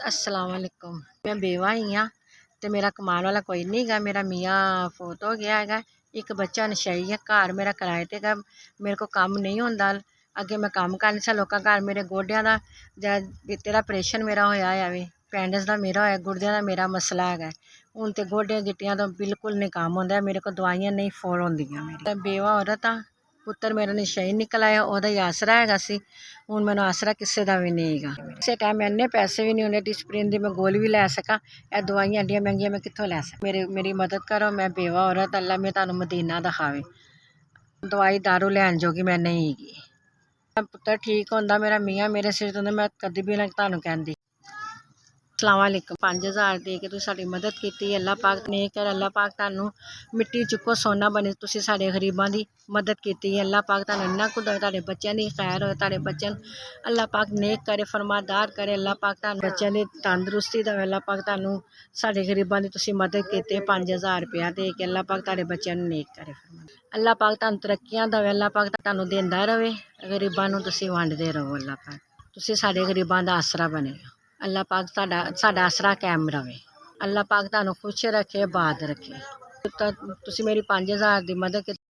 अस्सलाम वालेकुम। मैं बेवा ही हाँ तो मेरा कमाने वाला कोई नहीं गा। मेरा मियाँ फोत हो गया है। एक बच्चा नशाई है। घर मेरा किराए ते गा। मेरे को काम नहीं होंदा। अगे मैं काम करनी सा लोगों घर। मेरे गोड्या का तेरा ऑपरेशन मेरा होया है। पेंडिस का मेरा होया, गुर्दियां का मेरा मसला है। हूँ तो गोड्या गिट्टियां तो बिल्कुल नहीं काम होंदा। मेरे को दवाइयां नहीं फोड़ होंदियां। मेरी बेवा औरत हाँ। पुत्र मेरा नशाई निकल आया, ਉਹਦਾ ਹੀ आसरा है सी। ਹੁਣ ਮੈਨੂੰ आसरा किसी का भी नहीं गा। ਕਿਸੇ टाइम ਇੰਨੇ पैसे भी नहीं होंगे डिस्प्रिन की मैं गोली भी लै सका। ਇਹ दवाइयां एडियां महंगियां मैं कित्थों लै सकां। मेरी मदद करो। मैं बेवा औरत, अल्लाह मैं तुहानू मदीना दिखावे। दवाई दारू लैन जोगी मैं नहीं हैगी। पुत्र ठीक होंदा मेरा मियाँ मेरे सिर तो मैं कदी भी ना तुहानू कहंदी। अस्सलाम वालेकुम। 5000 दे के तुसीं साडी मदद कीती। अल्लाह पाक ने कर, अल्लाह पाक तुहानू मिट्टी चुक्को सोना बने। तुसीं साडे गरीबां दी मदद कीती। अल्लाह पाक तुहानू इन्ना कुछ दे, तुहाडे बच्चों दी खैर होए, तुहाडे बच्चों अल्लाह पाक नेक करे, फरमादार करे। अल्लाह पाक तुहानू बच्चों दी तंदरुस्ती देवे। अल्लाह पाक तुहानू साडे गरीबां दी तुसीं मदद कीती। 5000 रुपया दे के अल्लाह पाक तुहाडे बच्चों नू नेक करे। अल्लाह पाक तुहानू तरक्कियां देवे। अल्लाह पाक तुहानू देंदा रहे। गरीबां नू तुसीं वंडदे रहो। अल्लाह पाक तुसीं साडे गरीबां दा आसरा बने। अल्लाह पाक साडा आसरा कायम रहे। अल्लाह पाक तुहानू खुश रखे, आबाद रखे। तुसीं मेरी 5000 दी मदद